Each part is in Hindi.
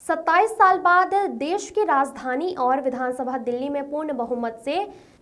27 साल बाद देश की राजधानी और विधानसभा दिल्ली में पूर्ण बहुमत से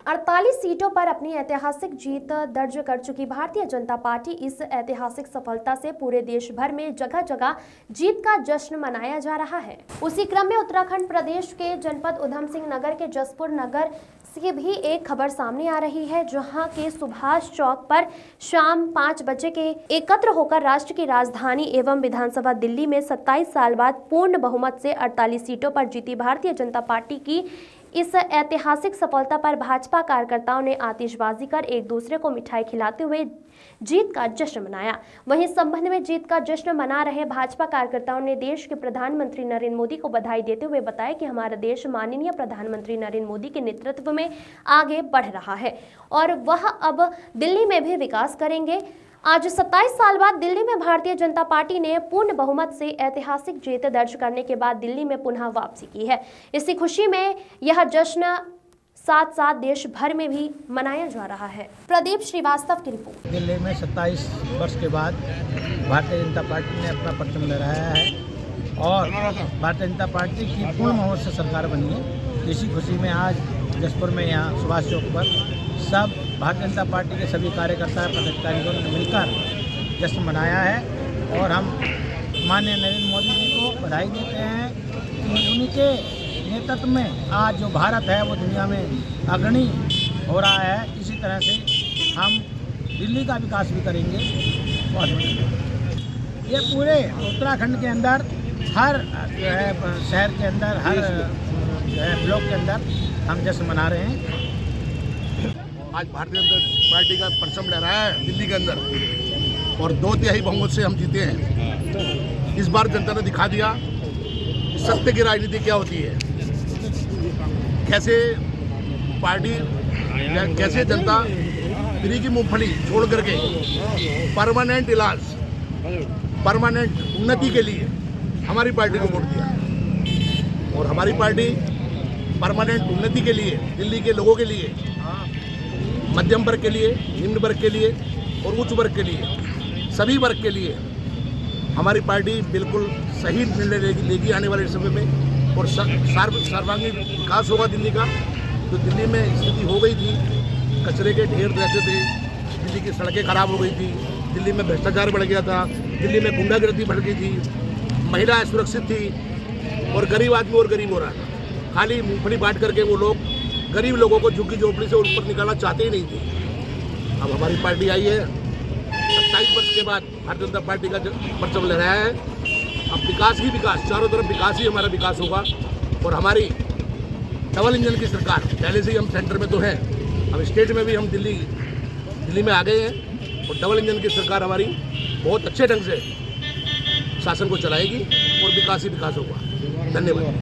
48 सीटों पर अपनी ऐतिहासिक जीत दर्ज कर चुकी भारतीय जनता पार्टी इस ऐतिहासिक सफलता से पूरे देश भर में जगह जगह जीत का जश्न मनाया जा रहा है। उसी क्रम में उत्तराखंड प्रदेश के जनपद उधम सिंह नगर के जसपुर नगर से भी एक खबर सामने आ रही है, जहां के सुभाष चौक पर शाम 5 बजे के एकत्र होकर राष्ट्र की राजधानी एवं विधानसभा दिल्ली में 27 साल बाद पूर्ण बहुमत से 48 सीटों पर जीती भारतीय जनता पार्टी की इस ऐतिहासिक सफलता पर भाजपा कार्यकर्ताओं ने आतिशबाजी कर एक दूसरे को मिठाई खिलाते हुए जीत का जश्न मनाया। वहीं इस संबंध में जीत का जश्न मना रहे भाजपा कार्यकर्ताओं ने देश के प्रधानमंत्री नरेंद्र मोदी को बधाई देते हुए बताया कि हमारा देश माननीय प्रधानमंत्री नरेंद्र मोदी के नेतृत्व में आगे बढ़ रहा है और वह अब दिल्ली में भी विकास करेंगे। आज 27 साल बाद दिल्ली में भारतीय जनता पार्टी ने पूर्ण बहुमत से ऐतिहासिक जीत दर्ज करने के बाद दिल्ली में पुनः वापसी की है। इसी खुशी में यह जश्न साथ साथ देश भर में भी मनाया जा रहा है। प्रदीप श्रीवास्तव की रिपोर्ट। दिल्ली में 27 वर्ष के बाद भारतीय जनता पार्टी ने अपना परचम लहराया है और भारतीय जनता पार्टी की पूर्ण बहुमत से सरकार बनी है। इसी खुशी में आज जसपुर में यहाँ सुभाष चौक पर सब भारतीय जनता पार्टी के सभी कार्यकर्ता पदाधिकारियों ने मिलकर जश्न मनाया है और हम माननीय नरेंद्र मोदी जी को बधाई देते हैं कि उनके नेतृत्व में आज जो भारत है वो दुनिया में अग्रणी हो रहा है। इसी तरह से हम दिल्ली का विकास भी करेंगे। ये पूरे उत्तराखंड के अंदर हर जो है शहर के अंदर हर जो है ब्लॉक के अंदर हम जश्न मना रहे हैं। आज भारतीय जनता पार्टी का परचम लहराया है दिल्ली के अंदर और 2/3 बहुमत से हम जीते हैं। इस बार जनता ने दिखा दिया कि सत्य की राजनीति क्या होती है, कैसे पार्टी या कैसे जनता फ्री की मूंगफली छोड़ करके परमानेंट इलाज, परमानेंट उन्नति के लिए हमारी पार्टी को वोट दिया और हमारी पार्टी परमानेंट उन्नति के लिए दिल्ली के लोगों के लिए, मध्यम वर्ग के लिए, निम्न वर्ग के लिए और उच्च वर्ग के लिए, सभी वर्ग के लिए हमारी पार्टी बिल्कुल सही निर्णय लेगी आने वाले समय में और सर्वांगीण विकास होगा दिल्ली का। तो दिल्ली में स्थिति हो गई थी, कचरे के ढेर रहते थे, दिल्ली की सड़कें खराब हो गई थी, दिल्ली में भ्रष्टाचार बढ़ गया था, दिल्ली में गुंडागर्दी बढ़ गई थी, महिलाएं सुरक्षित थी और गरीब आदमी और गरीब हो रहा था। खाली मूंगफली बांट करके वो लोग गरीब लोगों को झुग्गी झोपड़ी से ऊपर निकालना चाहते ही नहीं थे। अब हमारी पार्टी आई है, 27 वर्ष के बाद भारतीय जनता पार्टी का परचम लहराया है। अब विकास ही विकास, चारों तरफ विकास ही हमारा विकास होगा और हमारी डबल इंजन की सरकार, पहले से ही हम सेंटर में तो हैं, अब स्टेट में भी हम दिल्ली में आ गए हैं और डबल इंजन की सरकार हमारी बहुत अच्छे ढंग से शासन को चलाएगी और विकास ही विकास होगा। धन्यवाद।